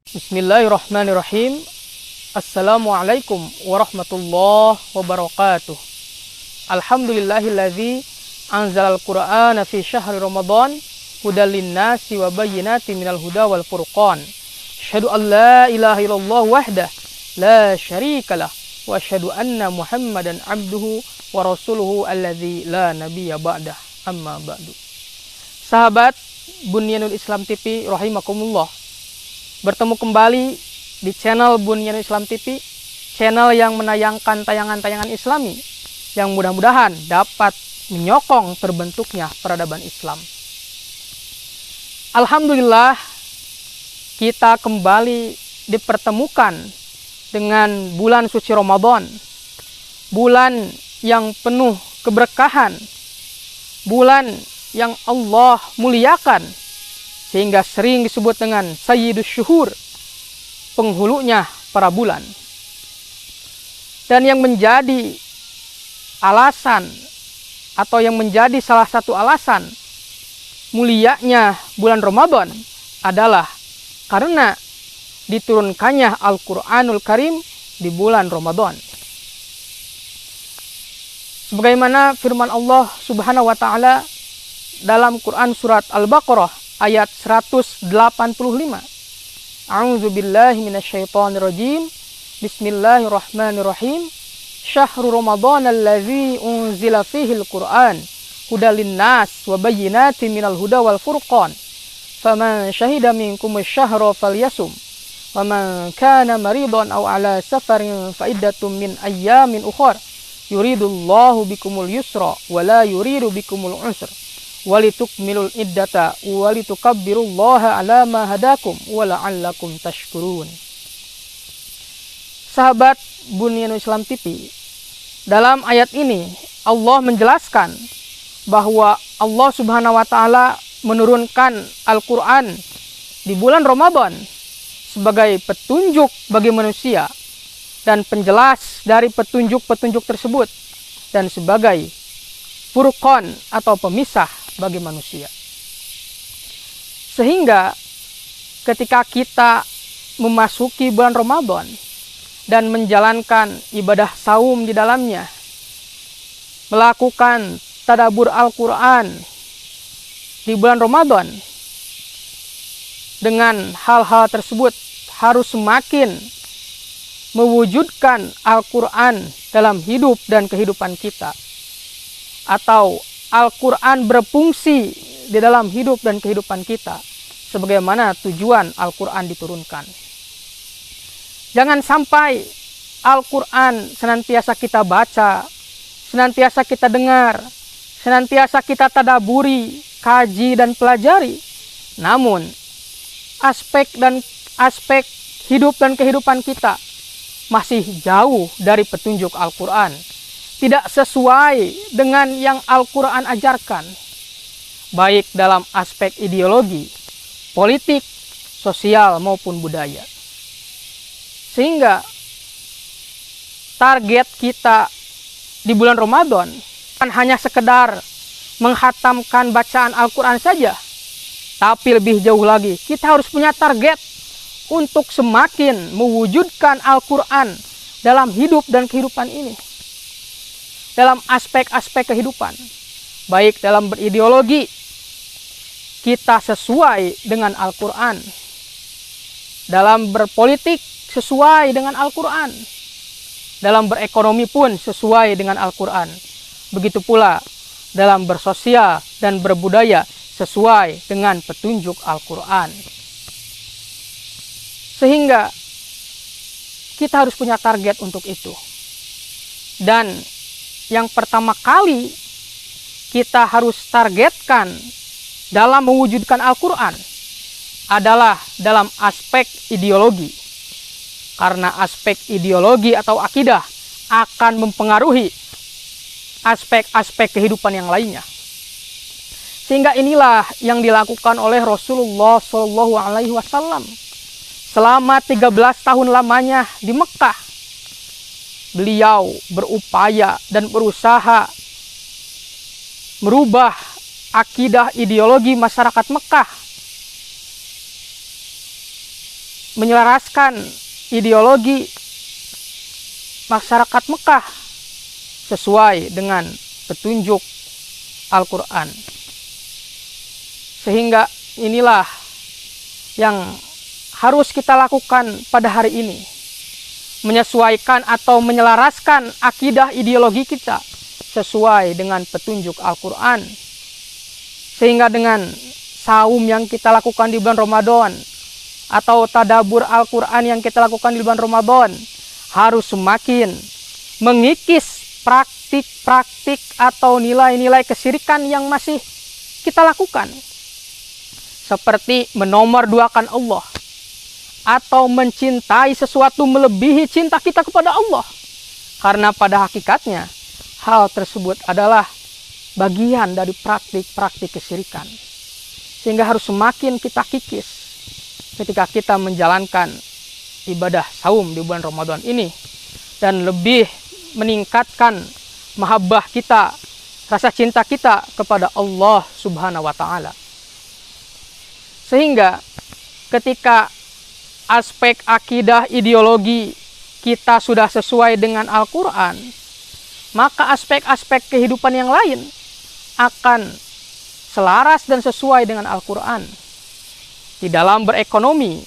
Bismillahirrahmanirrahim. Assalamualaikum warahmatullahi wabarakatuh. Alhamdulillahilladzi anzalal qur'ana fi syahri ramadan hudal linnasi wa bayyinatin minal huda wal furqan. Asyhadu an la ilaha illallah wahdah la syarikalah wa asyhadu anna Muhammadan abduhu wa rasuluhu alladzi la nabiyya ba'dah. Amma ba'du. Sahabat Bunyanul Islam TV rahimakumullah. Bertemu kembali di channel Bunyanul Islam TV, channel yang menayangkan tayangan-tayangan Islami yang mudah-mudahan dapat menyokong terbentuknya peradaban Islam. Alhamdulillah, kita kembali dipertemukan dengan bulan suci Ramadan, bulan yang penuh keberkahan, bulan yang Allah muliakan, sehingga sering disebut dengan Sayyidus Syuhur, penghulunya para bulan. Dan yang menjadi alasan atau yang menjadi salah satu alasan mulianya bulan Ramadan adalah karena diturunkannya Al-Quranul Karim di bulan Ramadan. Sebagaimana firman Allah Subhanahu wa Ta'ala dalam Quran surat Al-Baqarah ayat 185. A'udzu billahi minasyaitonir rajim. Bismillahirrahmanirrahim. Syahrul Ramadan allazi unzila fihil Qur'an hudal linnas wa bayyinatin minal huda wal furqan. Faman syahida minkum asy-syahra falyasum. Wa man kana maridan aw ala safarin fa iddatum min ayyamin ukhra. Yuridullahu bikumul yusra wa la yuridu bikumul usra. Walitukmilul iddata walitukabbirullaha ala ma hadakum wa la'allakum tashkurun. Sahabat Bunyanul Islam TV, dalam ayat ini Allah menjelaskan bahwa Allah Subhanahu wa Ta'ala menurunkan Al-Quran di bulan Ramadan sebagai petunjuk bagi manusia dan penjelas dari petunjuk-petunjuk tersebut, dan sebagai furqan atau pemisah bagi manusia. Sehingga ketika kita memasuki bulan Ramadan dan menjalankan ibadah saum di dalamnya, melakukan tadabbur Al-Quran di bulan Ramadan, dengan hal-hal tersebut harus semakin mewujudkan Al-Quran dalam hidup dan kehidupan kita, atau Al-Quran berfungsi di dalam hidup dan kehidupan kita sebagaimana tujuan Al-Quran diturunkan. Jangan sampai Al-Quran senantiasa kita baca, senantiasa kita dengar, senantiasa kita tadaburi, kaji dan pelajari, namun aspek hidup dan kehidupan kita masih jauh dari petunjuk Al-Quran, tidak sesuai dengan yang Al-Quran ajarkan, baik dalam aspek ideologi, politik, sosial maupun budaya. Sehingga target kita di bulan Ramadan bukan hanya sekedar menghatamkan bacaan Al-Quran saja, tapi lebih jauh lagi kita harus punya target untuk semakin mewujudkan Al-Quran dalam hidup dan kehidupan ini, dalam aspek-aspek kehidupan, baik dalam berideologi kita sesuai dengan Al-Quran, dalam berpolitik sesuai dengan Al-Quran, dalam berekonomi pun sesuai dengan Al-Quran, begitu pula dalam bersosial dan berbudaya sesuai dengan petunjuk Al-Quran. Sehingga kita harus punya target untuk itu. Dan yang pertama kali kita harus targetkan dalam mewujudkan Al-Quran adalah dalam aspek ideologi. Karena aspek ideologi atau akidah akan mempengaruhi aspek-aspek kehidupan yang lainnya. Sehingga inilah yang dilakukan oleh Rasulullah SAW selama 13 tahun lamanya di Mekah. Beliau berupaya dan berusaha merubah akidah ideologi masyarakat Mekah menyelaraskan ideologi masyarakat Mekah sesuai dengan petunjuk Al-Quran. Sehingga inilah yang harus kita lakukan pada hari ini, menyesuaikan atau menyelaraskan akidah ideologi kita sesuai dengan petunjuk Al-Quran. Sehingga dengan saum yang kita lakukan di bulan Ramadan atau tadabur Al-Quran yang kita lakukan di bulan Ramadan harus semakin mengikis praktik-praktik atau nilai-nilai kesyirikan yang masih kita lakukan, seperti menomorduakan Allah atau mencintai sesuatu melebihi cinta kita kepada Allah. Karena pada hakikatnya hal tersebut adalah bagian dari praktik-praktik kesyirikan. Sehingga harus semakin kita kikis ketika kita menjalankan ibadah saum di bulan Ramadan ini, dan lebih meningkatkan mahabbah kita, rasa cinta kita kepada Allah Subhanahu wa Ta'ala. Sehingga ketika aspek akidah ideologi kita sudah sesuai dengan Al-Quran, maka aspek-aspek kehidupan yang lain akan selaras dan sesuai dengan Al-Quran. Di dalam berekonomi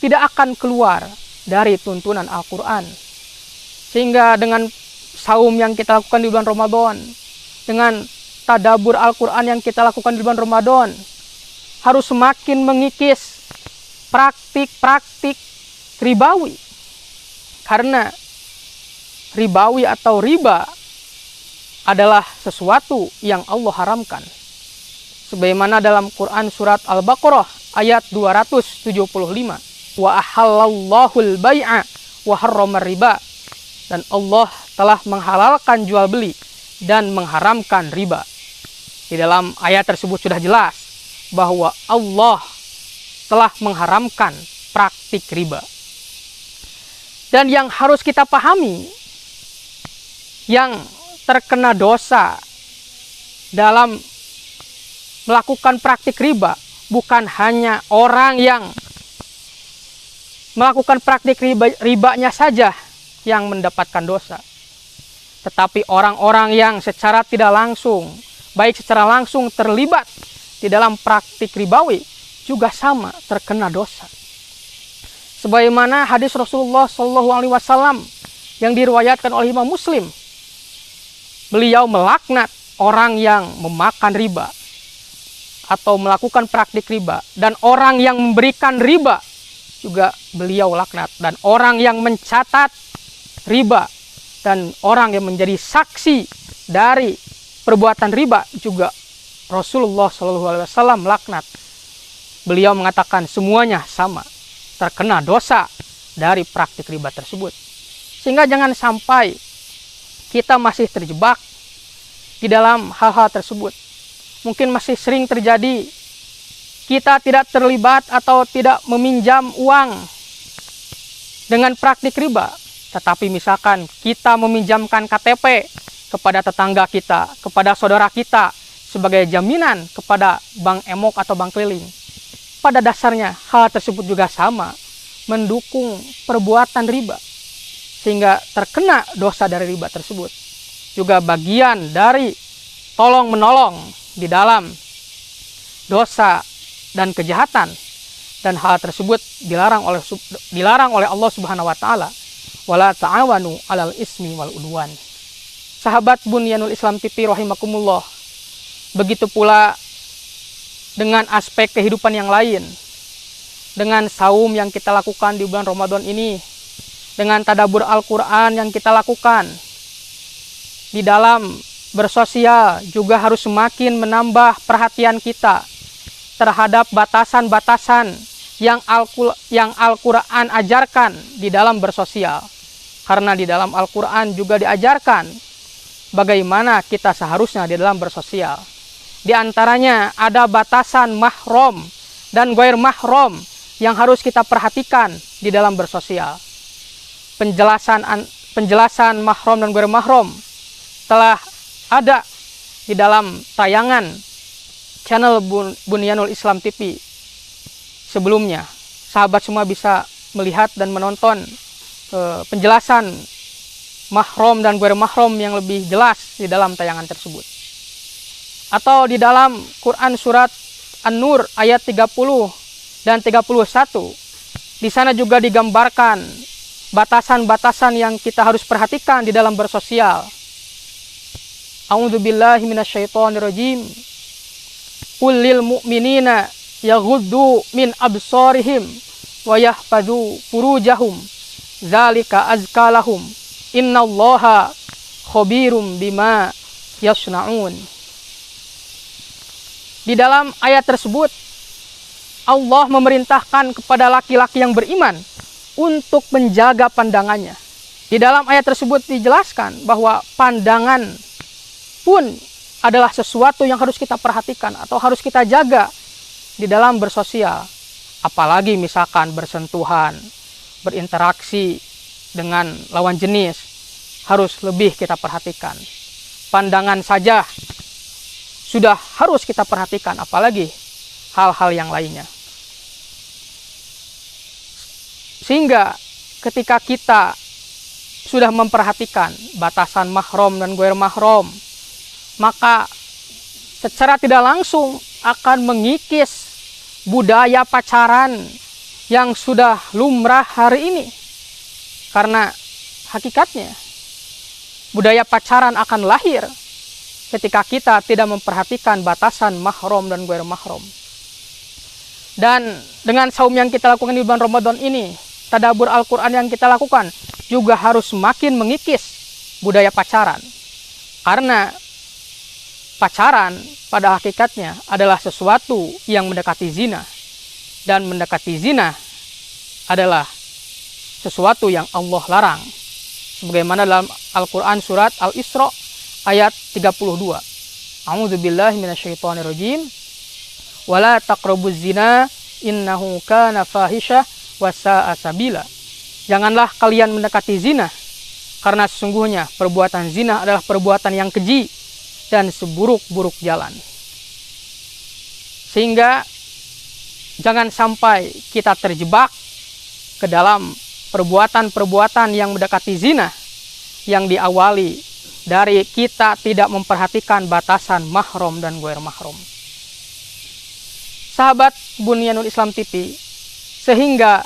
tidak akan keluar dari tuntunan Al-Quran. Sehingga dengan saum yang kita lakukan di bulan Ramadan, dengan tadabur Al-Quran yang kita lakukan di bulan Ramadan, harus semakin mengikis praktik-praktik ribawi. Karena ribawi atau riba adalah sesuatu yang Allah haramkan. Sebagaimana dalam Quran surat Al-Baqarah ayat 275, wa ahallallahu al-bai'a wa harramar riba, dan Allah telah menghalalkan jual beli dan mengharamkan riba. Di dalam ayat tersebut sudah jelas bahwa Allah telah mengharamkan praktik riba. Dan yang harus kita pahami, yang terkena dosa dalam melakukan praktik riba bukan hanya orang yang melakukan praktik ribanya saja yang mendapatkan dosa, tetapi orang-orang yang secara tidak langsung, baik secara langsung terlibat di dalam praktik ribawi juga sama terkena dosa. Sebagaimana hadis Rasulullah SAW yang diriwayatkan oleh Imam Muslim, beliau melaknat orang yang memakan riba atau melakukan praktik riba, dan orang yang memberikan riba juga beliau laknat, dan orang yang mencatat riba dan orang yang menjadi saksi dari perbuatan riba juga Rasulullah SAW laknat. Beliau mengatakan semuanya sama terkena dosa dari praktik riba tersebut. Sehingga jangan sampai kita masih terjebak di dalam hal-hal tersebut. Mungkin masih sering terjadi kita tidak terlibat atau tidak meminjam uang dengan praktik riba, tetapi misalkan kita meminjamkan KTP kepada tetangga kita, kepada saudara kita sebagai jaminan kepada bank emok atau bank keliling. Pada dasarnya hal tersebut juga sama, mendukung perbuatan riba, sehingga terkena dosa dari riba tersebut. Juga bagian dari tolong menolong di dalam dosa dan kejahatan, dan hal tersebut dilarang oleh Allah Subhanahu wa Ta'ala, wala ta'awanu 'alal ismi wal udwan. Sahabat Bunyanul Islam TV rahimakumullah, begitu pula dengan aspek kehidupan yang lain, dengan saum yang kita lakukan di bulan Ramadan ini, dengan tadabur Al-Quran yang kita lakukan, di dalam bersosial juga harus semakin menambah perhatian kita terhadap batasan-batasan yang Al-Quran ajarkan di dalam bersosial. Karena di dalam Al-Quran juga diajarkan bagaimana kita seharusnya di dalam bersosial. Di antaranya ada batasan mahram dan ghair mahram yang harus kita perhatikan di dalam bersosial. Penjelasan mahram dan ghair mahram telah ada di dalam tayangan channel Bunyanul Islam TV sebelumnya. sahabat semua bisa melihat dan menonton penjelasan mahram dan ghair mahram yang lebih jelas di dalam tayangan tersebut. Atau di dalam Quran surat An-Nur ayat 30 dan 31, di sana juga digambarkan batasan-batasan yang kita harus perhatikan di dalam bersosial. A'udzubillahi minasyaitonirrajim. Qul lil mu'minina yaghuddu min absarihim wa yahfadzu furujahum dzalika azka lahum innallaha khabirum bima yasnaun. Di dalam ayat tersebut Allah memerintahkan kepada laki-laki yang beriman untuk menjaga pandangannya. Di dalam ayat tersebut dijelaskan bahwa pandangan pun adalah sesuatu yang harus kita perhatikan atau harus kita jaga di dalam bersosial. Apalagi misalkan bersentuhan, berinteraksi dengan lawan jenis, harus lebih kita perhatikan. Pandangan saja sudah harus kita perhatikan, apalagi hal-hal yang lainnya. Sehingga ketika kita sudah memperhatikan batasan mahram dan ghair mahram, maka secara tidak langsung akan mengikis budaya pacaran yang sudah lumrah hari ini. Karena hakikatnya budaya pacaran akan lahir ketika kita tidak memperhatikan batasan mahram dan ghair mahram. Dan dengan saum yang kita lakukan di bulan Ramadan ini, tadabbur Al-Quran yang kita lakukan juga harus semakin mengikis budaya pacaran. Karena pacaran pada hakikatnya adalah sesuatu yang mendekati zina. Dan mendekati zina adalah sesuatu yang Allah larang. Sebagaimana dalam Al-Quran surat Al-Isra ayat 32. A'udzubillahi minasyaitonirrajim. Wala taqrabuz zina innahu kana fahisyah wa sa'a sabila. Janganlah kalian mendekati zina, karena sesungguhnya perbuatan zina adalah perbuatan yang keji dan seburuk-buruk jalan. Sehingga jangan sampai kita terjebak ke dalam perbuatan-perbuatan yang mendekati zina yang diawali dari kita tidak memperhatikan batasan mahram dan ghair mahram. Sahabat Bunyanul Islam TV, sehingga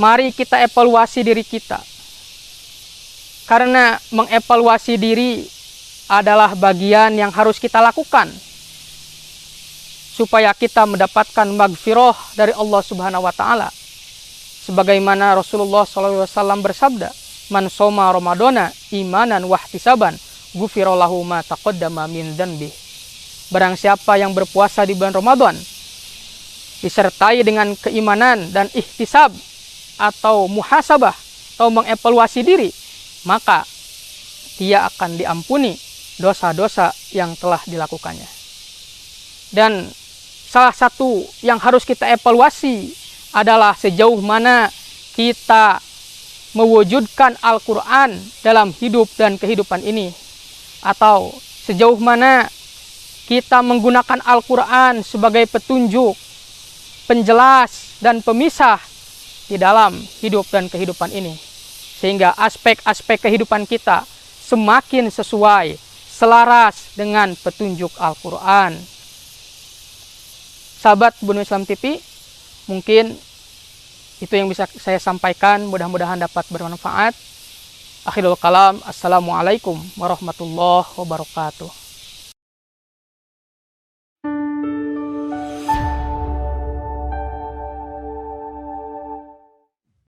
mari kita evaluasi diri kita. Karena mengevaluasi diri adalah bagian yang harus kita lakukan supaya kita mendapatkan maghfirah dari Allah Subhanahu wa taala. Sebagaimana Rasulullah SAW bersabda, "Man shoma Ramadana imanan wahtisaban, ghufira lahu ma taqaddama min dzanbi." Barang siapa yang berpuasa di bulan Ramadan disertai dengan keimanan dan ihtisab atau muhasabah atau mengevaluasi diri, maka dia akan diampuni dosa-dosa yang telah dilakukannya. Dan salah satu yang harus kita evaluasi adalah sejauh mana kita mewujudkan Al-Quran dalam hidup dan kehidupan ini, atau sejauh mana kita menggunakan Al-Quran sebagai petunjuk, penjelas, dan pemisah di dalam hidup dan kehidupan ini. Sehingga aspek-aspek kehidupan kita semakin sesuai, selaras dengan petunjuk Al-Quran. Sahabat Bunyanul Islam TV, mungkin itu yang bisa saya sampaikan, mudah-mudahan dapat bermanfaat. Akhirul kalam, assalamualaikum warahmatullahi wabarakatuh.